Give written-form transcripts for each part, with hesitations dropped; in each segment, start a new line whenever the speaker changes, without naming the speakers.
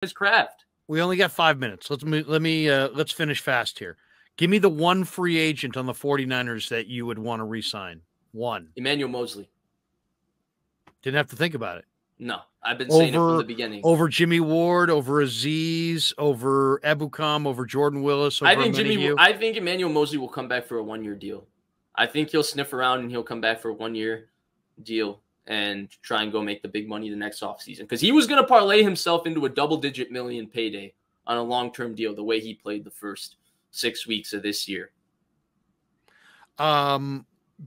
his craft.
We only got 5 minutes. Let's finish fast here. Give me the one free agent on the 49ers that you would want to re-sign. One.
Emmanuel Mosley.
Didn't have to think about it.
No, I've been saying it from the beginning.
Over Jimmy Ward, over Aziz, over Ebukam, over Jordan Willis. Over
I think Emmanuel Mosley will come back for a 1-year deal. I think he'll sniff around and he'll come back for a 1-year deal and try and go make the big money the next offseason. Because he was going to parlay himself into a double-digit million payday on a long-term deal the way he played the first 6 weeks of this year.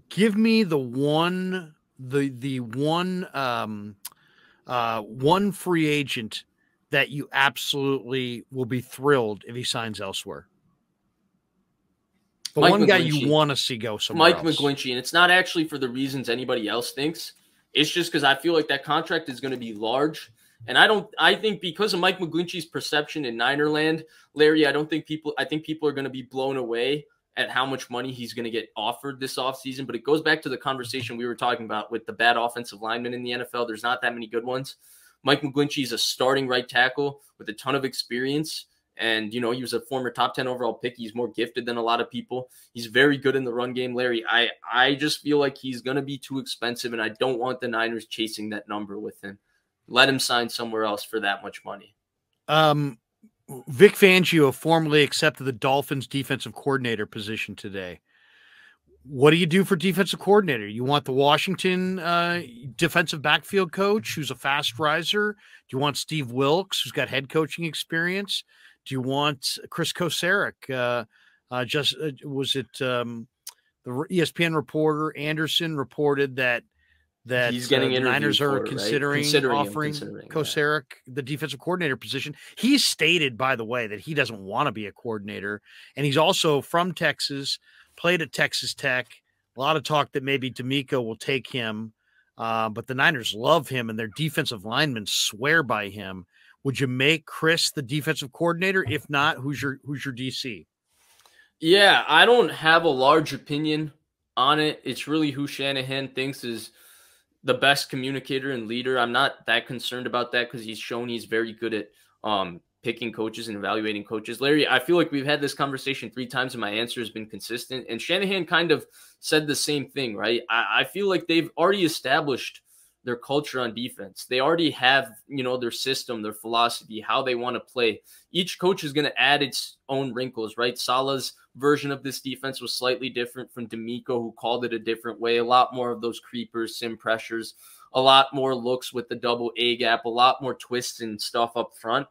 Give me the one free agent that you absolutely will be thrilled if he signs elsewhere. The one guy you want to see go somewhere else.
Mike McGlinchey, and it's not actually for the reasons anybody else thinks. It's just because I feel like that contract is going to be large. And I think because of Mike McGlinchey's perception in Ninerland, Larry, I think people are going to be blown away at how much money he's going to get offered this offseason. But it goes back to the conversation we were talking about with the bad offensive linemen in the NFL. There's not that many good ones. Mike McGlinchey is a starting right tackle with a ton of experience. And, he was a former top 10 overall pick. He's more gifted than a lot of people. He's very good in the run game, Larry. I just feel like he's going to be too expensive, and I don't want the Niners chasing that number with him. Let him sign somewhere else for that much money.
Vic Fangio formally accepted the Dolphins defensive coordinator position today. What do you do for defensive coordinator? You want the Washington defensive backfield coach who's a fast riser? Do you want Steve Wilkes, who's got head coaching experience? Do you want Chris Kocurek? The ESPN reporter Anderson reported that
he's getting
the Niners are considering offering Kocurek the defensive coordinator position. He's stated, by the way, that he doesn't want to be a coordinator, and he's also from Texas, played at Texas Tech. A lot of talk that maybe D'Amico will take him, but the Niners love him, and their defensive linemen swear by him. Would you make Chris the defensive coordinator? If not, who's your DC?
Yeah, I don't have a large opinion on it. It's really who Shanahan thinks is the best communicator and leader. I'm not that concerned about that because he's shown he's very good at picking coaches and evaluating coaches. Larry, I feel like we've had this conversation 3 times and my answer has been consistent. And Shanahan kind of said the same thing, right? I feel like they've already established their culture on defense. They already have, their system, their philosophy, how they want to play. Each coach is going to add its own wrinkles, right? Salah's version of this defense was slightly different from D'Amico, who called it a different way. A lot more of those creepers, sim pressures, a lot more looks with the double A gap, a lot more twists and stuff up front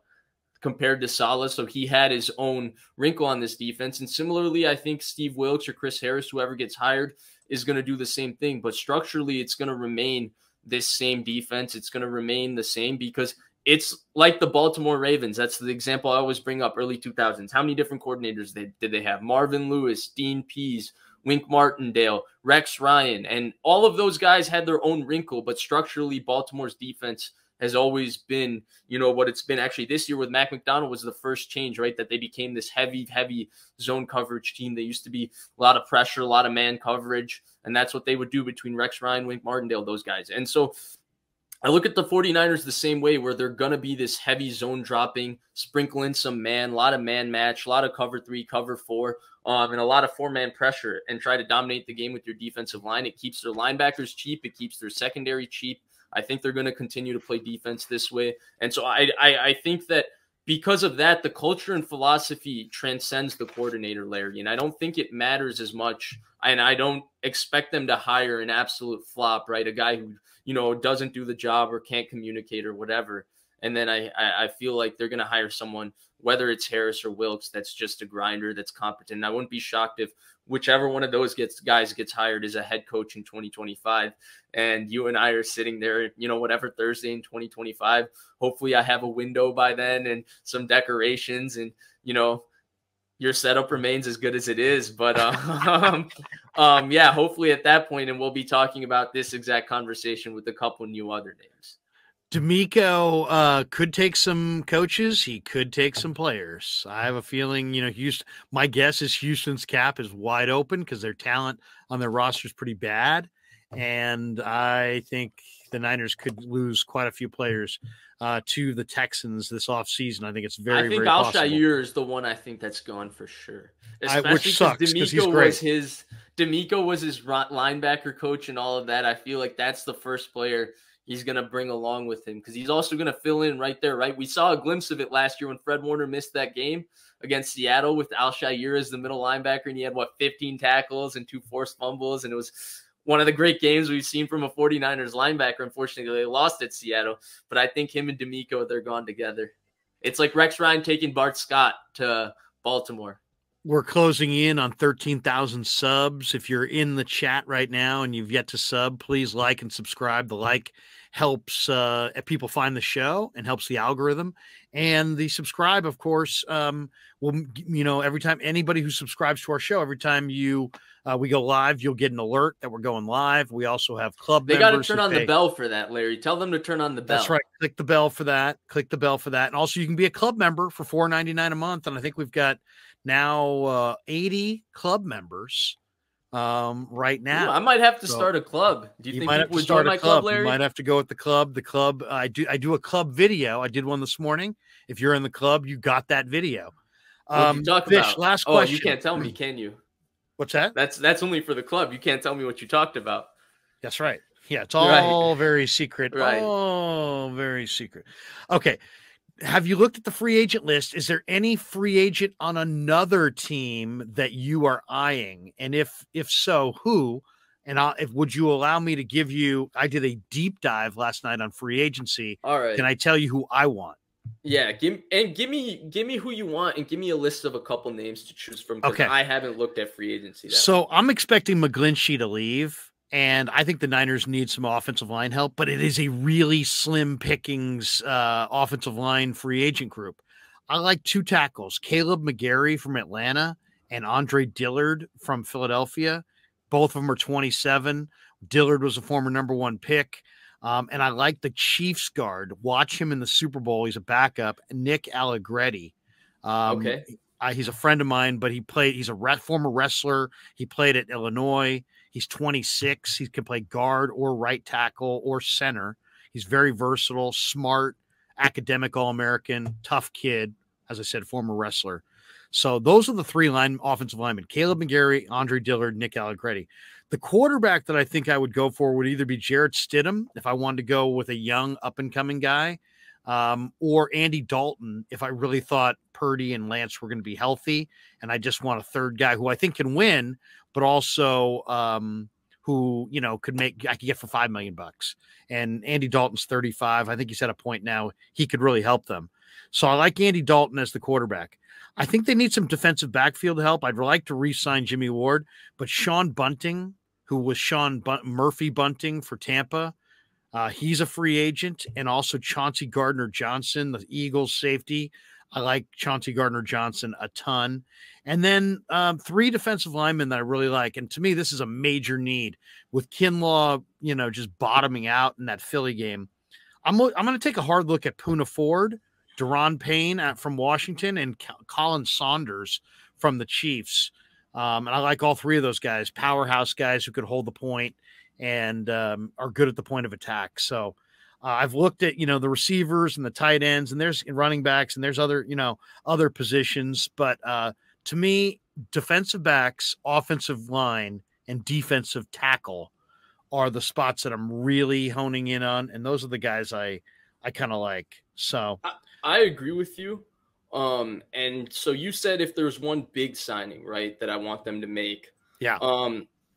compared to Salah. So he had his own wrinkle on this defense. And similarly, I think Steve Wilkes or Chris Harris, whoever gets hired, is going to do the same thing. But structurally, it's going to remain this same defense. It's going to remain the same because it's like the Baltimore Ravens. That's the example I always bring up, early 2000s. How many different coordinators did they have? Marvin Lewis, Dean Pease, Wink Martindale, Rex Ryan, and all of those guys had their own wrinkle, but structurally Baltimore's defense has always been, what it's been. Actually, this year with Mac McDonald was the first change, right? That they became this heavy zone coverage team. They used to be a lot of pressure, a lot of man coverage, and that's what they would do between Rex Ryan, Wink Martindale, those guys. And so I look at the 49ers the same way, where they're going to be this heavy zone dropping, sprinkle in some man, a lot of man match, a lot of cover 3, cover 4, and a lot of 4-man pressure, and try to dominate the game with your defensive line. It keeps their linebackers cheap. It keeps their secondary cheap. I think they're going to continue to play defense this way. And so I think that because of that, the culture and philosophy transcends the coordinator, Larry. And I don't think it matters as much. And I don't expect them to hire an absolute flop, right? A guy who, doesn't do the job or can't communicate or whatever. And then I feel like they're going to hire someone, whether it's Harris or Wilkes, that's just a grinder, that's competent. And I wouldn't be shocked if whichever one of those guys gets hired as a head coach in 2025. And you and I are sitting there, whatever Thursday in 2025. Hopefully I have a window by then and some decorations, and, your setup remains as good as it is. But yeah, hopefully at that point, and we'll be talking about this exact conversation with a couple new other names.
D'Amico could take some coaches. He could take some players. I have a feeling, Houston. My guess is Houston's cap is wide open because their talent on their roster is pretty bad, and I think the Niners could lose quite a few players to the Texans this offseason. I think it's very, very possible.
I think Alshire is the one I think that's gone for sure.
Which sucks because he's great.
DeMeco was his linebacker coach and all of that. I feel like that's the first player he's going to bring along with him because he's also going to fill in right there, right? We saw a glimpse of it last year when Fred Warner missed that game against Seattle with Alshire as the middle linebacker, and he had, 15 tackles and 2 forced fumbles, and it was one of the great games we've seen from a 49ers linebacker. Unfortunately, they lost at Seattle, but I think him and DeMeco, they're gone together. It's like Rex Ryan taking Bart Scott to Baltimore.
We're closing in on 13,000 subs. If you're in the chat right now and you've yet to sub, please like and subscribe. The like helps people find the show and helps the algorithm. And the subscribe, of course, will, every time anybody who subscribes to our show, every time we go live, you'll get an alert that we're going live. We also have club members.
They got to turn on the bell for that, Larry. Tell them to turn on the bell.
That's right. Click the bell for that. And also you can be a club member for $4.99 a month. And I think we've got now 80 club members right now.
Ooh, I might have to start a club. Do you think people would join my club, Larry?
You might have to go with the club. The club, I do a club video. I did one this morning. If you're in the club, you got that video.
What you talk
Fish,
about?
Last question.
You can't tell me, can you?
What's that?
That's only for the club. You can't tell me what you talked about.
That's right. Yeah, it's all very secret.
Right.
Oh, very secret. Okay. Have you looked at the free agent list? Is there any free agent on another team that you are eyeing? And if so, who? And would you allow me to give you? I did a deep dive last night on free agency.
All right.
Can I tell you who I want?
Yeah, give me who you want and give me a list of a couple names to choose from.
Okay.
I haven't looked at free agency.
So I'm expecting McGlinchey to leave. And I think the Niners need some offensive line help, but it is a really slim pickings offensive line free agent group. I like 2 tackles, Caleb McGarry from Atlanta and Andre Dillard from Philadelphia. Both of them are 27. Dillard was a former #1 pick. And I like the Chiefs guard. Watch him in the Super Bowl. He's a backup, Nick Allegretti.
Okay.
He's a friend of mine, but he's a former wrestler. He played at Illinois. He's 26. He can play guard or right tackle or center. He's very versatile, smart, academic All-American, tough kid. As I said, former wrestler. So those are the 3 offensive linemen: Caleb McGarry, Andre Dillard, Nick Allegretti. The quarterback that I think I would go for would either be Jarrett Stidham, if I wanted to go with a young up-and-coming guy, or Andy Dalton, if I really thought Purdy and Lance were going to be healthy, and I just want a third guy who I think can win, but also who I could get for $5 million. And Andy Dalton's 35. I think he's at a point now he could really help them. So I like Andy Dalton as the quarterback. I think they need some defensive backfield help. I'd like to re-sign Jimmy Ward, but Sean Bunting, who was Murphy Bunting for Tampa, he's a free agent, and also Chauncey Gardner-Johnson, the Eagles safety. I like Chauncey Gardner-Johnson a ton. And then 3 defensive linemen that I really like. And to me, this is a major need with Kinlaw, just bottoming out in that Philly game. I'm going to take a hard look at Poona Ford, Deron Payne from Washington, and Colin Saunders from the Chiefs. And I like all 3 of those guys, powerhouse guys who could hold the point and are good at the point of attack. So I've looked at, the receivers and the tight ends, and there's running backs, and there's other positions. But to me, defensive backs, offensive line, and defensive tackle are the spots that I'm really honing in on. And those are the guys I kind of like. So
I agree with you. And so you said if there's one big signing, right, that I want them to make.
Yeah.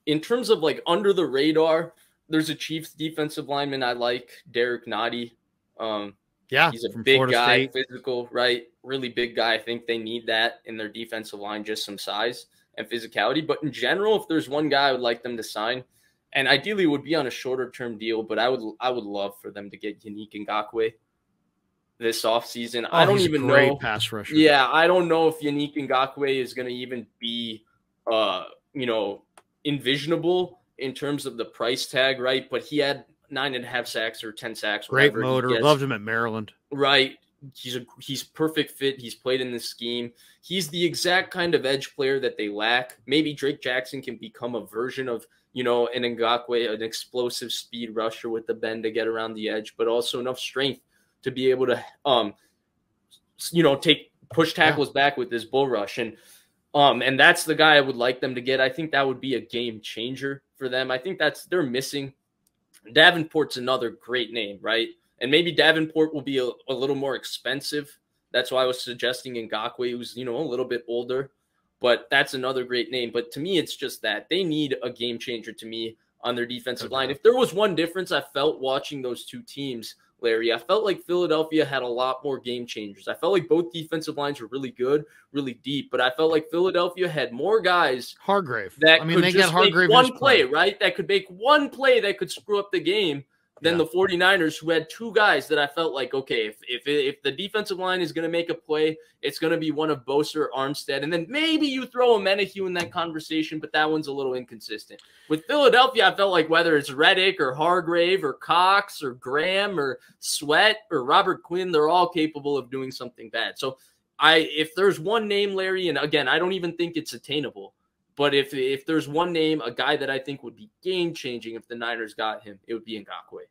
In terms of under the radar, there's a Chiefs defensive lineman I like, Derek Nottie.
Yeah,
he's a big guy, physical, right? Really big guy. I think they need that in their defensive line, just some size and physicality. But in general, if there's one guy I would like them to sign, and ideally it would be on a shorter term deal, but I would love for them to get Yannick Ngakoue this offseason. I don't even know.
Pass rusher.
Yeah, I don't know if Yannick Ngakoue is going to even be, envisionable in terms of the price tag, right? But he had 9.5 sacks or 10 sacks.
Great motor. Loved him at Maryland.
Right. he's perfect fit. He's played in this scheme. He's the exact kind of edge player that they lack. Maybe Drake Jackson can become a version of, you know, an Ngakoue, an explosive speed rusher with the bend to get around the edge, but also enough strength to be able to, you know, push tackles back with this bull rush. And that's the guy I would like them to get. I think that would be a game changer for them. I think they're missing. Davenport's another great name, right? And maybe Davenport will be a little more expensive. That's why I was suggesting Ngakoue, who's, you know, a little bit older. But that's another great name. But to me, it's just that they need a game changer to me on their defensive line. If there was one difference I felt watching those two teams, Larry, I felt like Philadelphia had a lot more game changers. I felt like both defensive lines were really good, really deep, but I felt like Philadelphia had more guys.
Hargrave.
That could just make one play, right? That could make one play that could screw up the game than the 49ers, who had two guys that I felt like, okay, if the defensive line is going to make a play, it's going to be one of Bosa or Armstead. And then maybe you throw a Menahue in that conversation, but that one's a little inconsistent. With Philadelphia, I felt like whether it's Reddick or Hargrave or Cox or Graham or Sweat or Robert Quinn, they're all capable of doing something bad. So if there's one name, Larry, and again, I don't even think it's attainable, but if there's one name, a guy that I think would be game-changing if the Niners got him, it would be Ngakoue.